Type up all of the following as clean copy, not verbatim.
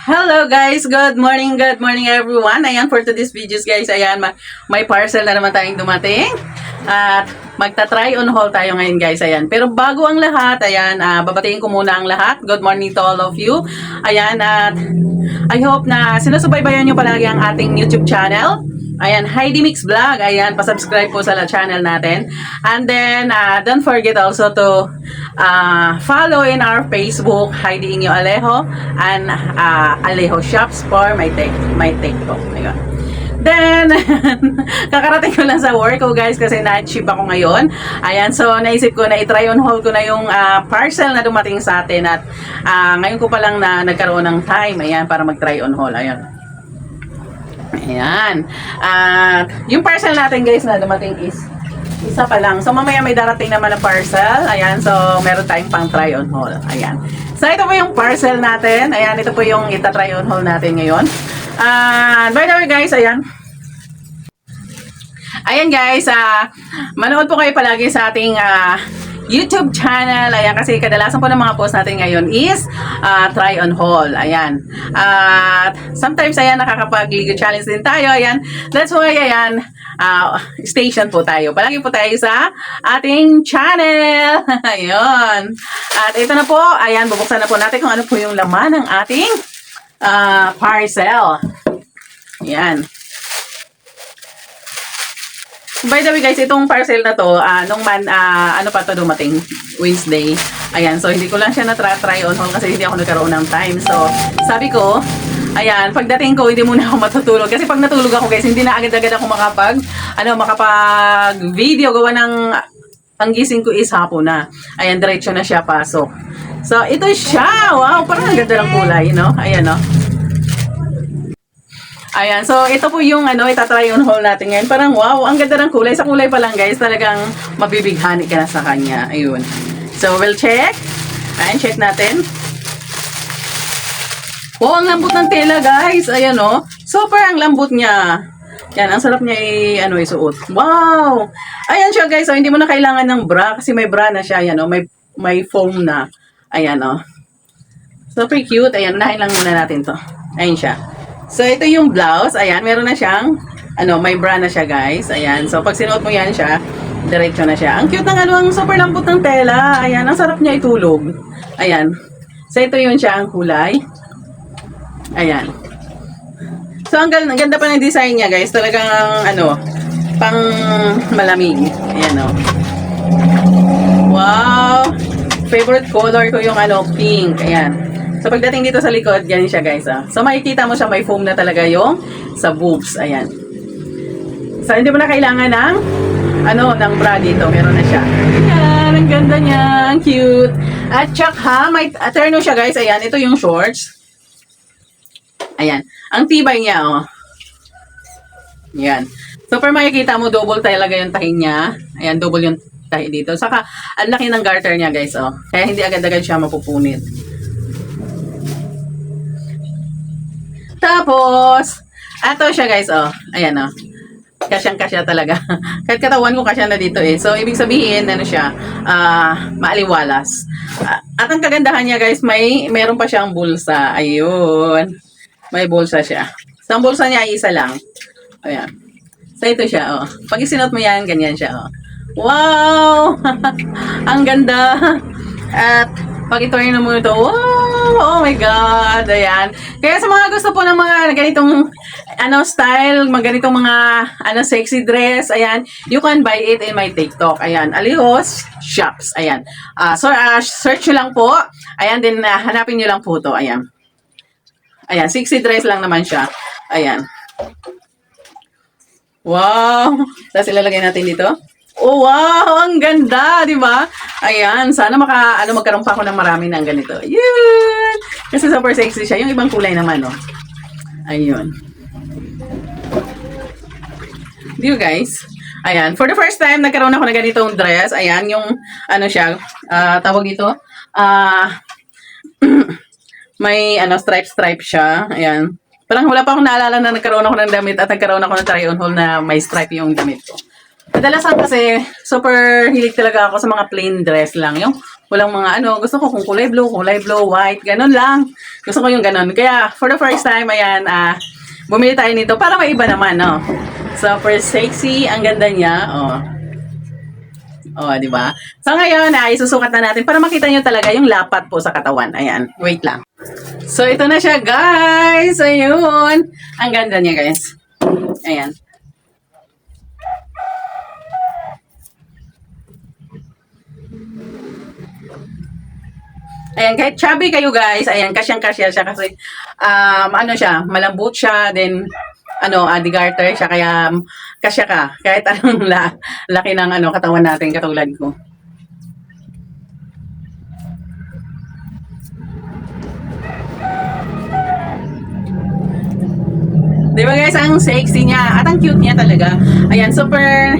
Hello guys, good morning everyone. Ayan, for today's videos guys, ayan, may parcel na naman tayong dumating. At magta-try on haul tayo ngayon guys, ayan. Pero bago ang lahat, ayan, babatiin ko muna ang lahat. Good morning to all of you. Ayan, at I hope na sinusubaybayan nyo palagi ang ating YouTube channel. Ayan, Heidi Mix Vlog. Ayan, pasubscribe po sa channel natin. And then, don't forget also to follow in our Facebook, Heidi Inyo Alejo, and Alejo Shops for my TikTok. Ayun. Then, kakarating ko lang sa work ko guys kasi night shift ako ngayon. Ayan, so naisip ko na i-try on haul ko na yung parcel na dumating sa atin at ngayon ko pa lang na nagkaroon ng time, ayan, para mag-try on haul. Ayan. Ayan. At yung parcel natin guys na dumating is isa pa lang. So mamaya may darating naman na parcel. Ayan. So meron tayong pang try on haul. Ayan. So ito po yung parcel natin. Ayan. Ito po yung ita-try on haul natin ngayon. By the way guys, ayan. Ayan guys, manood po kayo palagi sa ating YouTube channel. Ayan, kasi kadalasan po ng mga post natin ngayon is try on haul. Ayan. At sometimes, ayan, nakakapag-Lego challenge din tayo. Ayan. That's why, ayan, station po tayo. Palagi po tayo sa ating channel. Ayun. At ito na po, ayan, bubuksan na po natin kung ano po yung laman ng ating parcel. Ayan. By the way guys, itong parcel na to, ano pa to dumating? Wednesday. Ayan, so hindi ko lang siya na-try on haul kasi hindi ako nagkaroon ng time. So, sabi ko, ayan, pagdating ko, hindi muna ako matutulog. Kasi pag natulog ako guys, hindi na agad-agad ako makapag-video. Gawa ng, ang gising ko is hapon na. Ayan, diretso na siya pasok. So, ito siya. Wow, parang ang ganda ng kulay, no? Ayan, no? Ayan, so ito po yung itatry on haul natin ngayon. Parang wow, ang ganda ng kulay. Sa kulay pa lang guys, talagang mabibighani ka na sa kanya. Ayun. So we'll check. Ayan, check natin. Wow, ang lambot ng tela guys. Ayan o. Super ang lambot niya. Yan, ang sarap niya isuot. Wow! Ayan siya guys. So hindi mo na kailangan ng bra kasi may bra na siya. Ayan o, may foam na. Ayan o. Super cute. Ayan, unahin lang muna natin to. Ayan siya. So, ito yung blouse. Ayan, meron na siyang, may bra na siya, guys. Ayan. So, pag sinuot mo yan siya, diretso na siya. Ang cute ng ang super lambot ng tela. Ayan, ang sarap niya itulog. Ayan. So, ito yun siya, ang kulay. Ayan. So, ang ganda pa ng design niya, guys. Talagang, pang malamig. Ayan, Wow! Favorite color ko yung, pink. Ayan. So, pagdating dito sa likod, ganyan siya guys. So, makikita mo siya, may foam na talaga yung sa boobs. Ayan. So, hindi mo na kailangan ng bra dito. Meron na siya. Ayan, ang ganda niya. Ang cute. At tsaka, may terno siya guys. Ayan, ito yung shorts. Ayan. Ang tibay niya, Ayan. So, per makikita mo, double talaga yung tahi niya. Ayan, double yung tahi dito. Saka, ang laki ng garter niya guys, Kaya hindi agad-agad siya mapupunit. Tapos, ato siya guys, ayan kasyang-kasya talaga. Kahit katawan ko kasya na dito So, ibig sabihin, siya, maaliwalas. At ang kagandahan niya guys, meron pa siyang bulsa. Ayun. May bulsa siya. So, ang bulsa niya ay isa lang. Ayan. So, ito siya, Pag isinot mo yan, ganyan siya, Wow! Ang ganda! At, pag ito-turn mo ito, wow! Oh my God! Ayan. Kaya sa mga gusto po ng mga ganitong style, ganitong mga sexy dress, ayan, you can buy it in my TikTok. Ayan, Alejos Shops. Ayan. So, search nyo lang po. Ayan, din hanapin nyo lang po to. Ayan. Ayan, sexy dress lang naman siya. Ayan. Wow! Tapos ilalagay natin dito. Oh, wow! Ang ganda, di ba? Ayan, sana magkaroon pa ako ng marami ng ganito. Yun! Kasi super sexy siya. Yung ibang kulay naman, Ayun. Di ba, guys? Ayan, for the first time, nagkaroon ako ng ganitong dress. Ayan, yung, siya, tawag dito, may, stripe siya. Ayan. Parang wala pa akong naalala na nagkaroon ako ng damit at nagkaroon ako ng try-on haul na may stripe yung damit ko. Kadalasan kasi, super hilig talaga ako sa mga plain dress lang. Yung walang mga ano, gusto ko kung kulay blue, white, ganun lang. Gusto ko yung ganun. Kaya, for the first time, ayan, bumili tayo nito para may iba naman, no? Super sexy, ang ganda niya, oh. Oh, di ba? So ngayon ay susukat na natin para makita nyo talaga yung lapat po sa katawan. Ayan, wait lang. So ito na siya, guys. Ayun. Ang ganda niya, guys. Ayan. Ayan, kahit chubby kayo guys, ayan, kasyang-kasya siya kasi, ano siya, malambot siya, then, Adi Garter siya, kaya, kasya ka, kahit anong laki ng, katawan natin, katulad ko. Di ba guys, ang sexy niya, at ang cute niya talaga. Ayan, super,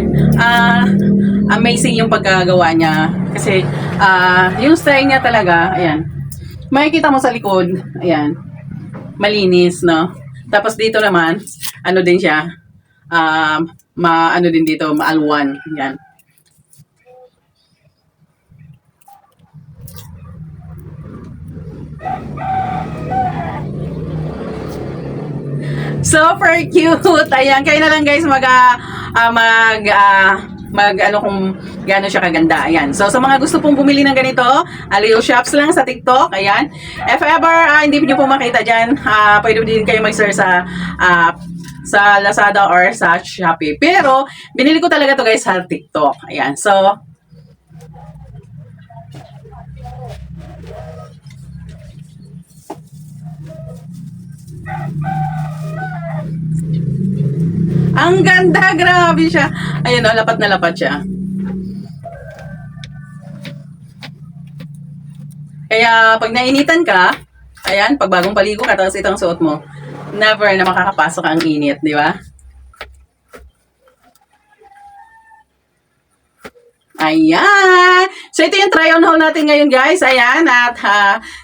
amazing yung pagkagawa niya. Kasi, yung style niya talaga, ayan. Makikita mo sa likod, ayan. Malinis, no? Tapos dito naman, ano din siya, ano din dito, maalwan. Ayan. Super cute! Ayan, kayo na lang guys ano kung gaano siya kaganda. Ayan. So, sa mga gusto pong bumili ng ganito, Aliyo Shops lang sa TikTok. Ayan. If ever, hindi niyo po makita dyan, pwede din kayo mag-search sa Lazada or sa Shopee. Pero, binili ko talaga to guys sa TikTok. Ayan. So, ang ganda, grabe siya. Ayun o, lapat na lapat siya. Kaya pag nainitan ka, ayan, pag bagong paligo ka, tapos itong suot mo, never na makakapasok ang init, di ba? Ayan. So, ito yung try on haul natin ngayon, guys. Ayan. At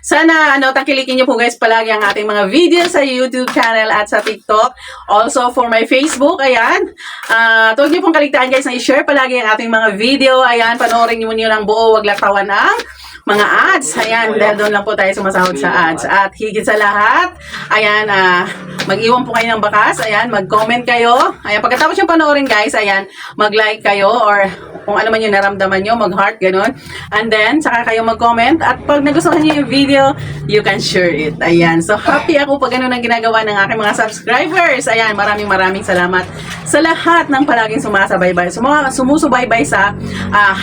sana, tangkilikin nyo po, guys, palagi ang ating mga videos sa YouTube channel at sa TikTok. Also, for my Facebook. Ayan. Huwag nyo pong kaligtaan, guys, na i-share palagi ang ating mga video. Ayan. Panoorin nyo ng buo. Huwag latawan ang mga ads. Ayan. Dahil doon lang po tayo sumasahod sa ads. At higit sa lahat, ayan, mag-iwan po kayo ng bakas. Ayan. Mag-comment kayo. Ayan. Pagkatapos yung panoorin, guys, ayan, mag-like kayo or kung ano man yung naramdaman nyo, mag-heart, ganun. And then, saka kayo mag-comment. At pag nagustuhan nyo yung video, you can share it. Ayan. So, happy ako pag ganun ang ginagawa ng aking mga subscribers. Ayan, maraming salamat sa lahat ng palaging sumusubaybay sa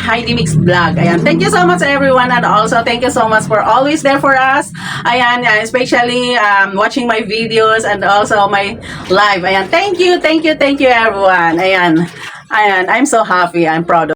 Heidi Mix Vlog. Ayan. Thank you so much everyone. And also, thank you so much for always there for us. Ayan, especially watching my videos and also my live. Ayan. Thank you everyone. Ayan. I'm so happy. I'm proud of